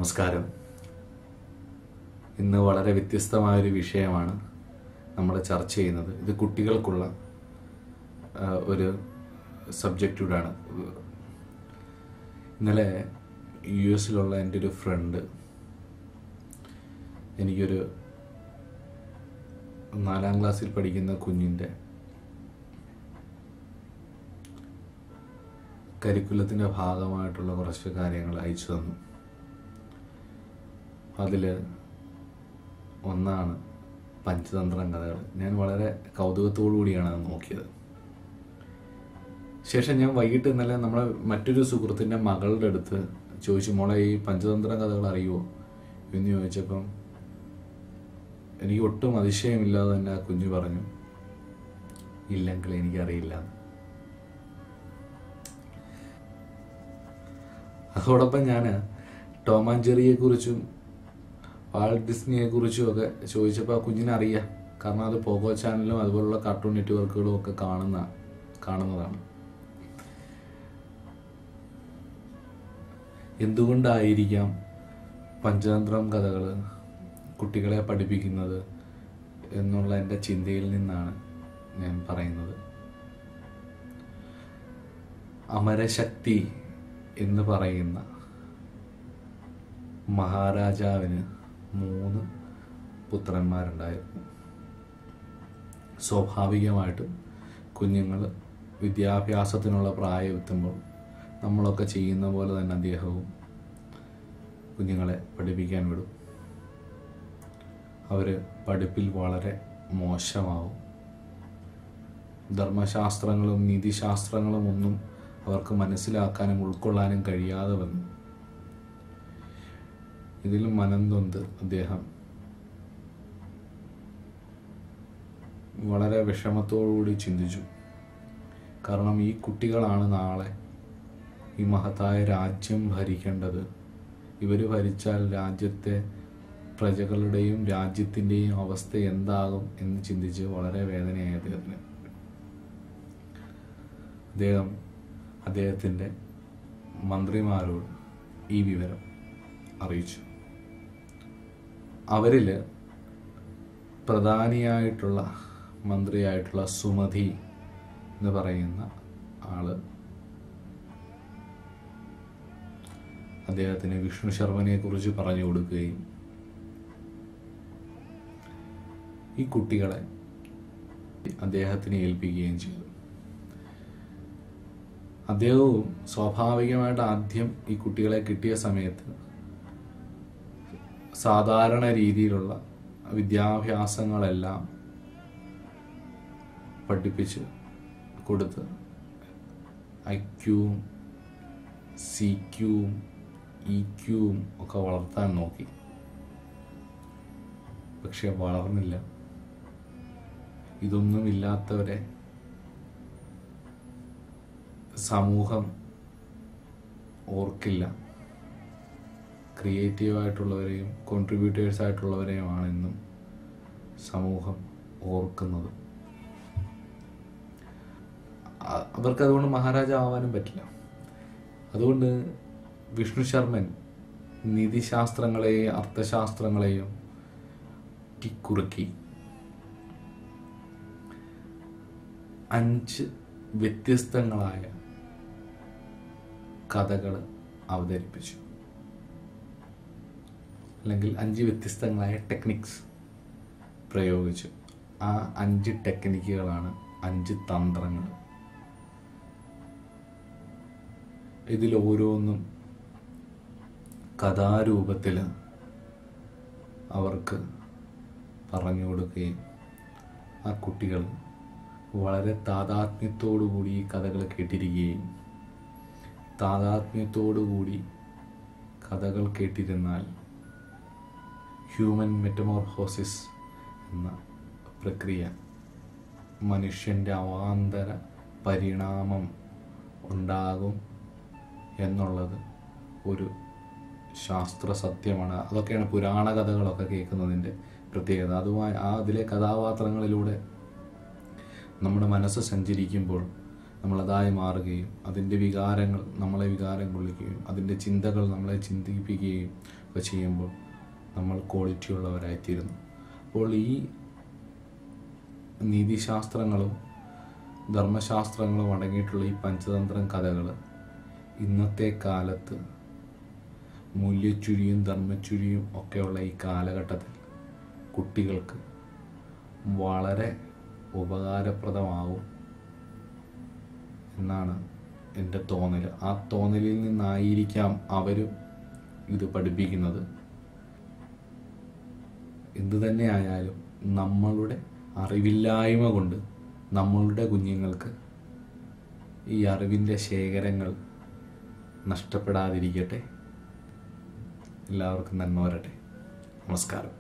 നമസ്കാരം. ഇന്ന് വളരെ വ്യത്യസ്തമായൊരു വിഷയമാണ് നമ്മൾ ചർച്ച ചെയ്യുന്നത്. ഇത് കുട്ടികൾക്കുള്ള ഒരു സബ്ജക്റ്റൂടാണ്. ഇന്നലെ US എൻ്റെ ഒരു ഫ്രണ്ട് എനിക്കൊരു 4ാം ക്ലാസ്സിൽ പഠിക്കുന്ന കുഞ്ഞിൻ്റെ കരിക്കുലത്തിൻ്റെ ഭാഗമായിട്ടുള്ള കുറച്ച് കാര്യങ്ങൾ അയച്ചു തന്നു. അതിൽ ഒന്നാണ് പഞ്ചതന്ത്രം കഥകൾ. ഞാൻ വളരെ കൗതുകത്തോടു കൂടിയാണ് അത് നോക്കിയത്. ശേഷം ഞാൻ വൈകിട്ട് ഇന്നലെ നമ്മളെ മറ്റൊരു സുഹൃത്തിൻ്റെ മകളുടെ അടുത്ത് ചോദിച്ചു, മോളെ ഈ പഞ്ചതന്ത്രം കഥകൾ അറിയുമോ എന്ന് ചോദിച്ചപ്പം എനിക്ക് ഒട്ടും അതിശയമില്ലാതെ തന്നെ ആ കുഞ്ഞു പറഞ്ഞു, ഇല്ലെങ്കിൽ എനിക്കറിയില്ല. അതോടൊപ്പം ഞാൻ ടോം ആൻഡ് ജെറിയെക്കുറിച്ചും വാൾട്ട് ഡിസ്നിയെക്കുറിച്ചും ഒക്കെ ചോദിച്ചപ്പോൾ ആ കുഞ്ഞിനറിയാം. കാരണം അത് പോഗോ ചാനലും അതുപോലുള്ള കാർട്ടൂൺ നെറ്റ്വർക്കുകളും ഒക്കെ കാണുന്നതാണ്. എന്തുകൊണ്ടായിരിക്കാം പഞ്ചതന്ത്രം കഥകൾ കുട്ടികളെ പഠിപ്പിക്കുന്നത് എന്നുള്ള എൻ്റെ ചിന്തയിൽ നിന്നാണ് ഞാൻ പറയുന്നത്. അമരശക്തി എന്ന് പറയുന്ന മഹാരാജാവിന് 3 പുത്രന്മാരുണ്ടായിരുന്നു. സ്വാഭാവികമായിട്ടും കുഞ്ഞുങ്ങൾ വിദ്യാഭ്യാസത്തിനുള്ള പ്രായം എത്തുമ്പോൾ നമ്മളൊക്കെ ചെയ്യുന്ന പോലെ തന്നെ അദ്ദേഹവും കുഞ്ഞുങ്ങളെ പഠിപ്പിക്കാൻ വിടും. അവർ പഠിപ്പിൽ വളരെ മോശമാവും. ധർമ്മശാസ്ത്രങ്ങളും നീതിശാസ്ത്രങ്ങളും ഒന്നും അവർക്ക് മനസ്സിലാക്കാനും ഉൾക്കൊള്ളാനും കഴിയാതെ വന്നു. ഇതിലും മനംനൊന്ത് അദ്ദേഹം വളരെ വിഷമത്തോടുകൂടി ചിന്തിച്ചു. കാരണം ഈ കുട്ടികളാണ് നാളെ ഈ മഹത്തായ രാജ്യം ഭരിക്കേണ്ടത്. ഇവർ ഭരിച്ചാൽ രാജ്യത്തെ പ്രജകളുടെയും രാജ്യത്തിൻ്റെയും അവസ്ഥ എന്താകും എന്ന് ചിന്തിച്ച് വളരെ വേദനയായി അദ്ദേഹത്തിന്. അദ്ദേഹത്തിൻ്റെ മന്ത്രിമാരോട് ഈ വിവരം അറിയിച്ചു. അവരിൽ പ്രധാനിയായിട്ടുള്ള മന്ത്രിയായിട്ടുള്ള സുമതി എന്ന് പറയുന്ന ആള് അദ്ദേഹത്തിന് വിഷ്ണു ശർമ്മനെ കുറിച്ച് പറഞ്ഞു കൊടുക്കുകയും ഈ കുട്ടികളെ അദ്ദേഹത്തിന് ഏൽപ്പിക്കുകയും ചെയ്തു. അദ്ദേഹവും സ്വാഭാവികമായിട്ട് ആദ്യം ഈ കുട്ടികളെ കിട്ടിയ സമയത്ത് സാധാരണ രീതിയിലുള്ള വിദ്യാഭ്യാസങ്ങളെല്ലാം പഠിപ്പിച്ച് കൊടുത്ത് IQവും CQവും EQവും ഒക്കെ വളർത്താൻ നോക്കി. പക്ഷെ വളർന്നില്ല. ഇതൊന്നുമില്ലാത്തവരെ സമൂഹം ഓർക്കില്ല. ക്രിയേറ്റീവായിട്ടുള്ളവരെയും കോൺട്രിബ്യൂട്ടേഴ്സ് ആയിട്ടുള്ളവരെയുമാണ് ഇന്നും സമൂഹം ഓർക്കുന്നത്. അവർക്ക് അതുകൊണ്ട് മഹാരാജാവാനും പറ്റില്ല. അതുകൊണ്ട് വിഷ്ണു ശർമ്മൻ നീതിശാസ്ത്രങ്ങളെയും അർത്ഥശാസ്ത്രങ്ങളെയും കുറുക്കി 5 വ്യത്യസ്തങ്ങളായ കഥകൾ അവതരിപ്പിച്ചു. അല്ലെങ്കിൽ 5 വ്യത്യസ്തങ്ങളായ ടെക്നിക്സ് പ്രയോഗിച്ചു. ആ 5 ടെക്നിക്കുകളാണ് 5 തന്ത്രങ്ങൾ. ഇതിൽ ഓരോന്നും കഥാരൂപത്തിൽ അവർക്ക് പറഞ്ഞു കൊടുക്കുകയും ആ കുട്ടികൾ വളരെ താതാത്മ്യത്തോടുകൂടി ഈ കഥകൾ കേട്ടിരിക്കുകയും താതാത്മ്യത്തോടുകൂടി കഥകൾ കേട്ടിരുന്നാൽ ഹ്യൂമൻ മെറ്റമോർഫോസിസ് എന്ന പ്രക്രിയ, മനുഷ്യൻ്റെ അവാന്തര പരിണാമം ഉണ്ടാകും എന്നുള്ളത് ഒരു ശാസ്ത്ര സത്യമാണ്. അതൊക്കെയാണ് പുരാണ കഥകളൊക്കെ കേൾക്കുന്നതിൻ്റെ പ്രത്യേകത. അതുമായി അതിലെ കഥാപാത്രങ്ങളിലൂടെ നമ്മുടെ മനസ്സ് സഞ്ചരിക്കുമ്പോൾ നമ്മളതായി മാറുകയും അതിൻ്റെ വികാരങ്ങൾ നമ്മളെ വികാരം കൊള്ളിക്കുകയും അതിൻ്റെ ചിന്തകൾ നമ്മളെ ചിന്തിപ്പിക്കുകയും ഒക്കെ ചെയ്യുമ്പോൾ നമ്മൾ ക്വാളിറ്റി ഉള്ളവരായിത്തീരുന്നു. അപ്പോൾ ഈ നീതിശാസ്ത്രങ്ങളും ധർമ്മശാസ്ത്രങ്ങളും അടങ്ങിയിട്ടുള്ള ഈ പഞ്ചതന്ത്രം കഥകൾ ഇന്നത്തെ കാലത്ത് മൂല്യച്ചുഴിയും ധർമ്മച്ചുഴിയും ഒക്കെയുള്ള ഈ കാലഘട്ടത്തിൽ കുട്ടികൾക്ക് വളരെ ഉപകാരപ്രദമാവും എന്നാണ് എൻ്റെ തോന്നൽ. ആ തോന്നലിൽ നിന്നായിരിക്കാം അവരും ഇത് പഠിപ്പിക്കുന്നത്. എന്തു തന്നെ ആയാലും നമ്മളുടെ അറിവില്ലായ്മ കൊണ്ട് നമ്മളുടെ കുഞ്ഞുങ്ങൾക്ക് ഈ അറിവിൻ്റെ ശേഖരങ്ങൾ നഷ്ടപ്പെടാതിരിക്കട്ടെ. എല്ലാവർക്കും നന്മ വരട്ടെ. നമസ്കാരം.